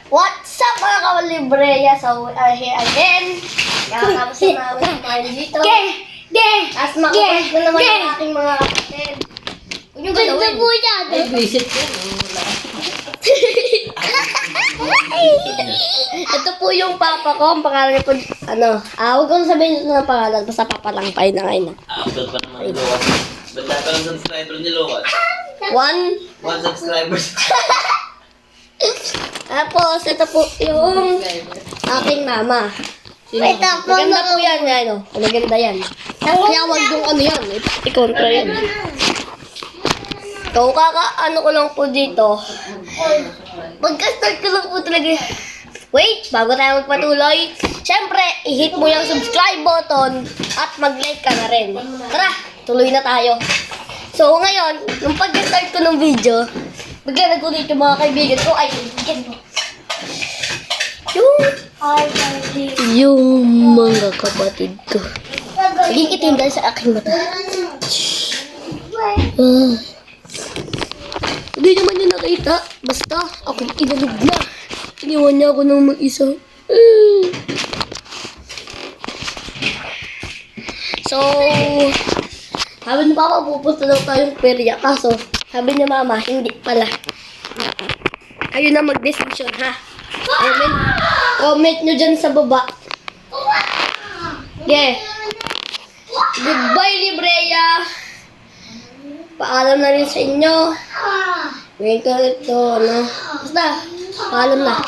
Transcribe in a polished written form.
What's up mga kawalibreya? So, here again. Kakatapos na namin kumain dito. As makapalit na naman ang aking mga kapatid. Huwag nyo galawin. Ganda po yan. Ay, visit yan. Ito po yung papa ko. Ang pangalan niya po, huwag ko sabihin ito ng pangalan. Basta papa lang tayo na ngayon. Upload pa naman ni Lucas. Ba't lahat pa ng subscriber ni Lucas? One subscribers. Tapos, ito po yung aking mama. Ito po. Maganda po yan, maganda yan. Kaya wag yung yan, i-contra yan. So, ko lang po dito. Pagka-start ko lang po talaga. Wait, bago tayo magpatuloy, syempre, i-hit mo yung subscribe button at mag-like ka na rin. Tara, tuloy na tayo. So, ngayon, nung pag-start ko ng video, bigla nagulit yung mga kaibigan ko. Ay, kaibigan ko. Yung mga kapatid ko. Naging itim dahil sa aking mata. Hindi naman niya nakita. Basta, ako'y inalog na. Iniwan niya ako ng mag-isa. So, sabi ni Papa, pupunta daw tayong perya. Kaso, sabi niya Mama, hindi pala. Kayo na mag-decision, ha? Comment nyo dyan sa baba. Yeah. Goodbye, Libreya. Paalam na rin sa inyo. Ngayon ko ito, basta, paalam na.